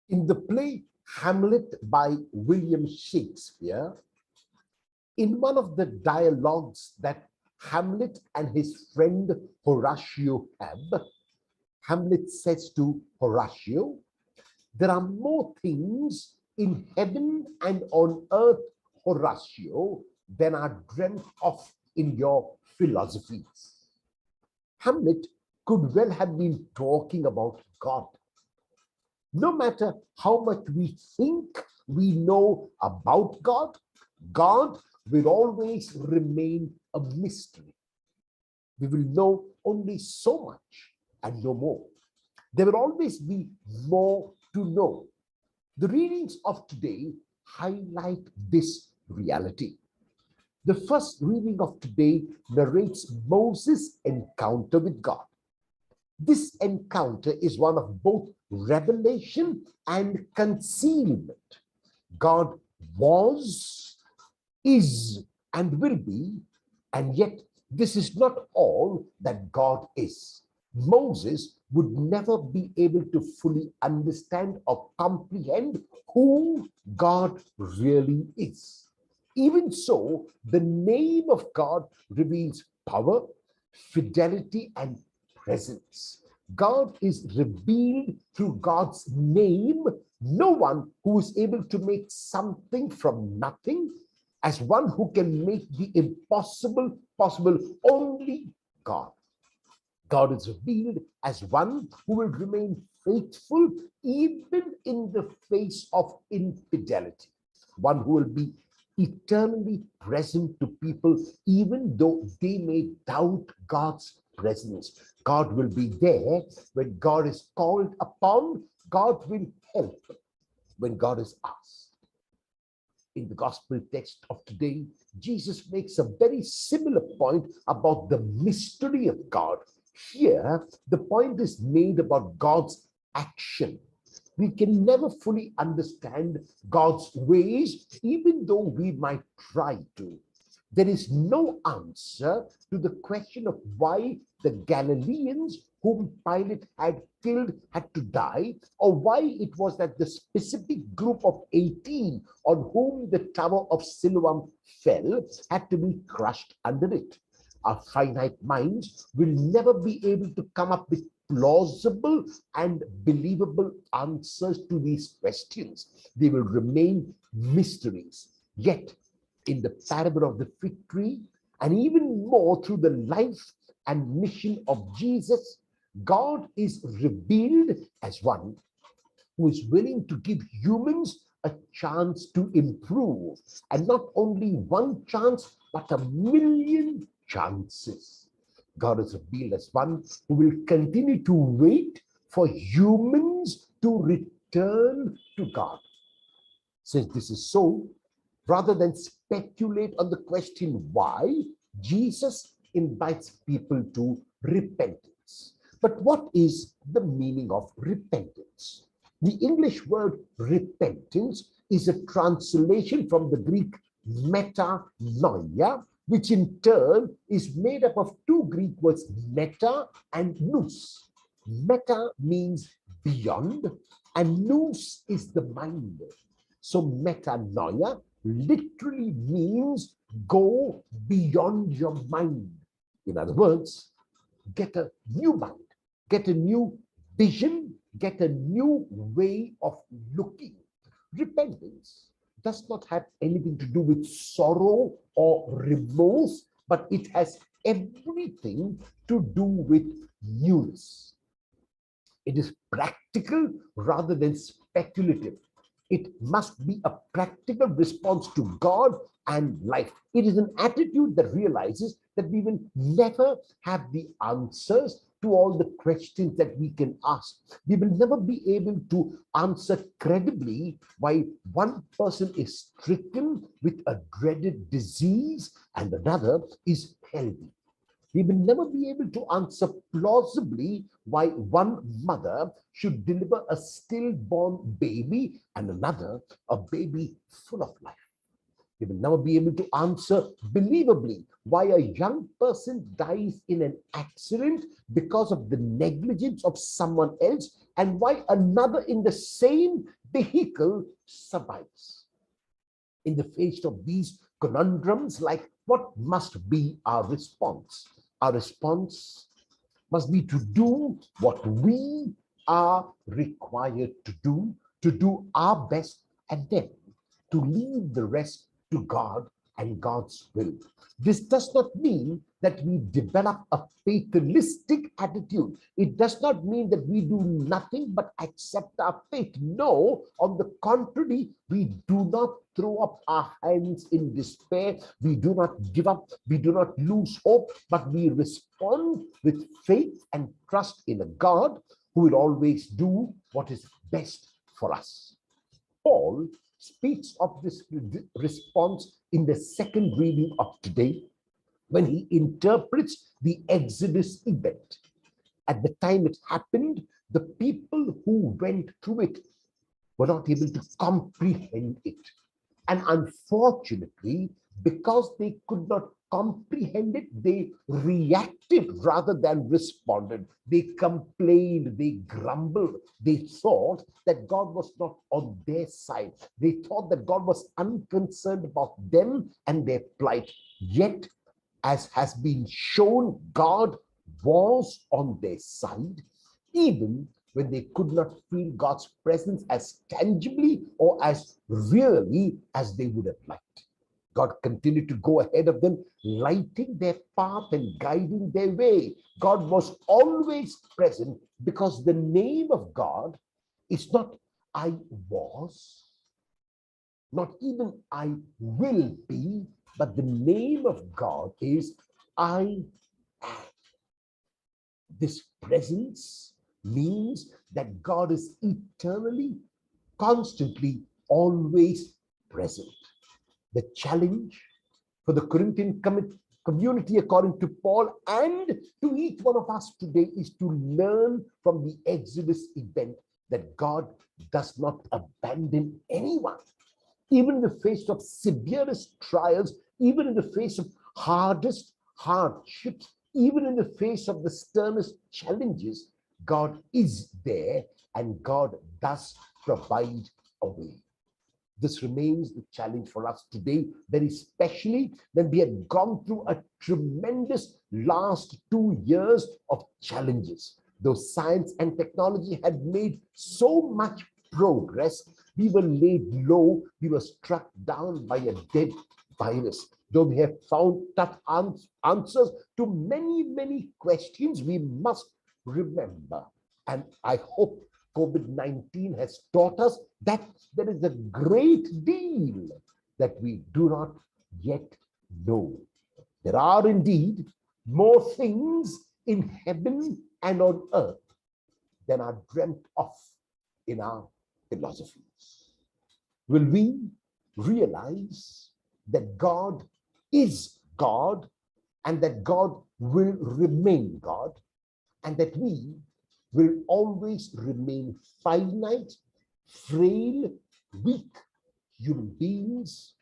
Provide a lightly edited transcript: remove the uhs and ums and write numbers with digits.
In the play Hamlet by William Shakespeare, in one of the dialogues that Hamlet and his friend Horatio have, Hamlet says to Horatio, "There are more things in heaven and on earth, Horatio, than are dreamt of in your philosophies." Hamlet could well have been talking about God. No matter how much we think we know about God, God will always remain a mystery. We will know only so much and no more. There will always be more to know. The readings of today highlight this reality. The first reading of today narrates Moses' encounter with God. This encounter is one of both revelation and concealment. God was, is, and will be, and yet this is not all that God is. Moses would never be able to fully understand or comprehend who God really is. Even so, the name of God reveals power, fidelity, and presence. God is revealed through God's name. No one who is able to make something from nothing, as one who can make the impossible possible, only God. God is revealed as one who will remain faithful even in the face of infidelity, one who will be eternally present to people even though they may doubt God's presence. God will be there when God is called upon. God will help when God is asked. In the gospel text of today, Jesus makes a very similar point about the mystery of God. Here, the point is made about God's action. We can never fully understand God's ways, even though we might try to. There is no answer to the question of why the Galileans whom Pilate had killed had to die, or why it was that the specific group of 18 on whom the Tower of Siloam fell had to be crushed under it. Our finite minds will never be able to come up with plausible and believable answers to these questions. They will remain mysteries. Yet, in the parable of the fig tree, and even more through the life and mission of Jesus, God is revealed as one who is willing to give humans a chance to improve, and not only one chance, but 1,000,000 chances. God is revealed as one who will continue to wait for humans to return to God. Since this is so, rather than speculate on the question why, Jesus invites people to repentance. But what is the meaning of repentance? The English word repentance is a translation from the Greek metanoia, which in turn is made up of two Greek words, meta and nous. Meta means beyond, and nous is the mind. So metanoia literally means go beyond your mind. In other words, get a new mind, get a new vision, get a new way of looking. Repentance does not have anything to do with sorrow or remorse, but it has everything to do with newness. It is practical rather than speculative. It must be a practical response to God and life. It is an attitude that realizes that we will never have the answers to all the questions that we can ask. We will never be able to answer credibly why one person is stricken with a dreaded disease and another is healthy. We will never be able to answer plausibly why one mother should deliver a stillborn baby and another a baby full of life. We will never be able to answer believably why a young person dies in an accident because of the negligence of someone else, and why another in the same vehicle survives. In the face of these conundrums, like, what must be our response? Our response must be to do what we are required to do our best, and then to leave the rest to God and God's will. This does not mean that we develop a fatalistic attitude. It does not mean that we do nothing but accept our fate. No, on the contrary, we do not throw up our hands in despair. We do not give up. We do not lose hope, but we respond with faith and trust in a God who will always do what is best for us. Paul speaks of this response in the second reading of today when he interprets the Exodus event. At the time it happened, the people who went through it were not able to comprehend it. And unfortunately, because they could not comprehend it, they reacted rather than responded. They complained, they grumbled, they thought that God was not on their side. They thought that God was unconcerned about them and their plight. Yet, as has been shown, God was on their side, even when they could not feel God's presence as tangibly or as really as they would have liked. God continued to go ahead of them, lighting their path and guiding their way. God was always present, because the name of God is not I was, not even I will be, but the name of God is I am. This presence means that God is eternally, constantly, always present. The challenge for the Corinthian community, according to Paul, and to each one of us today, is to learn from the Exodus event that God does not abandon anyone. Even in the face of severest trials, even in the face of hardest hardships, even in the face of the sternest challenges, God is there and God does provide a way. This remains the challenge for us today, very especially when we have gone through a tremendous last 2 years of challenges. Though science and technology had made so much progress, we were laid low, we were struck down by a dead virus. Though we have found tough answers to many, many questions, we must remember, and I hope COVID-19 has taught us, that there is a great deal that we do not yet know. There are indeed more things in heaven and on earth than are dreamt of in our philosophies. Will we realize that God is God, and that God will remain God, and that we will always remain finite, frail, weak human beings